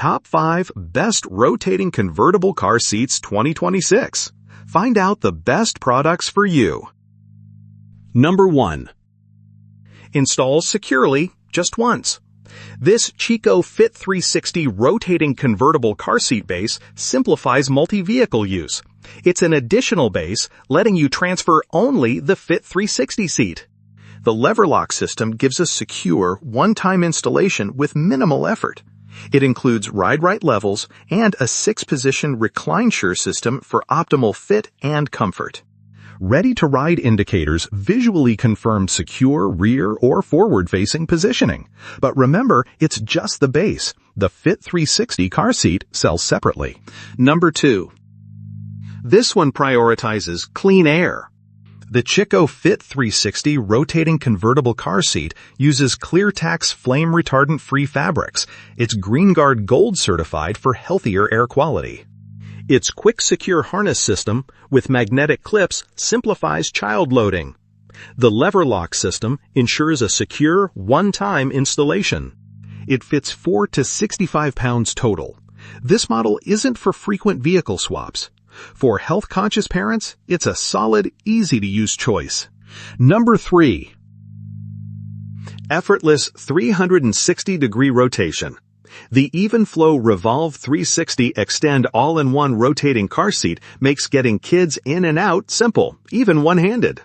Top 5 Best Rotating Convertible Car Seats 2026. Find out the best products for you. Number 1. Installs securely just once. This Chicco Fit 360 rotating convertible car seat base simplifies multi-vehicle use. It's an additional base, letting you transfer only the Fit 360 seat. The LeverLock system gives a secure, one-time installation with minimal effort. It includes ride-right levels and a 6-position recline-sure system for optimal fit and comfort. Ready-to-ride indicators visually confirm secure rear or forward-facing positioning. But remember, it's just the base. The Fit 360 car seat sells separately. Number 2. This one prioritizes clean air. The Chicco Fit 360 rotating convertible car seat uses ClearTex flame-retardant-free fabrics. It's GreenGuard Gold certified for healthier air quality. Its quick secure harness system with magnetic clips simplifies child loading. The LeverLock system ensures a secure, one-time installation. It fits 4 to 65 pounds total. This model isn't for frequent vehicle swaps. For health-conscious parents, it's a solid, easy-to-use choice. Number 3. Effortless 360-degree rotation. The Evenflo Revolve 360 Extend all-in-one rotating car seat makes getting kids in and out simple, even one-handed.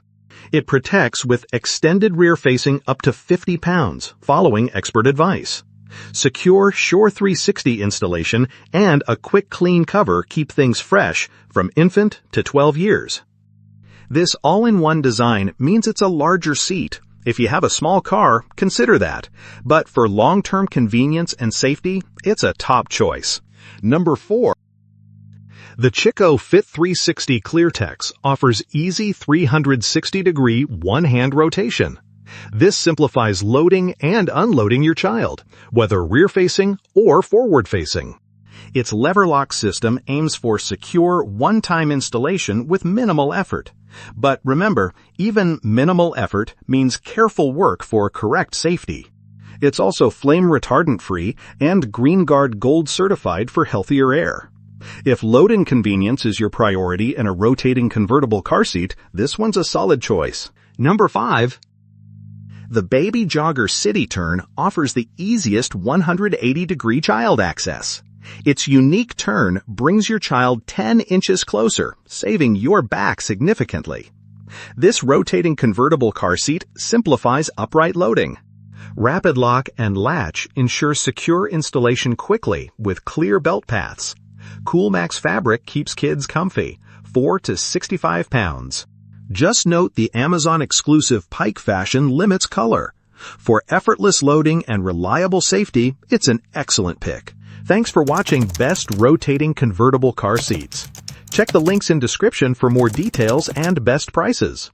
It protects with extended rear facing up to 50 pounds, following expert advice. Secure Sure 360 installation and a quick clean cover keep things fresh from infant to 12 years. This all-in-one design means it's a larger seat. If you have a small car, consider that. But for long-term convenience and safety, it's a top choice. Number 4. The Chicco Fit 360 ClearTex offers easy 360-degree one-hand rotation. This simplifies loading and unloading your child, whether rear-facing or forward-facing. Its LeverLock system aims for secure, one-time installation with minimal effort. But remember, even minimal effort means careful work for correct safety. It's also flame-retardant-free and GreenGuard Gold certified for healthier air. If load inconvenience is your priority in a rotating convertible car seat, this one's a solid choice. Number 5. The Baby Jogger City Turn offers the easiest 180-degree child access. Its unique turn brings your child 10 inches closer, saving your back significantly. This rotating convertible car seat simplifies upright loading. Rapid lock and latch ensure secure installation quickly with clear belt paths. CoolMax fabric keeps kids comfy, 4 to 65 pounds. Just note the Amazon-exclusive Pike fashion limits color. For effortless loading and reliable safety, it's an excellent pick. Thanks for watching Best Rotating Convertible Car Seats. Check the links in description for more details and best prices.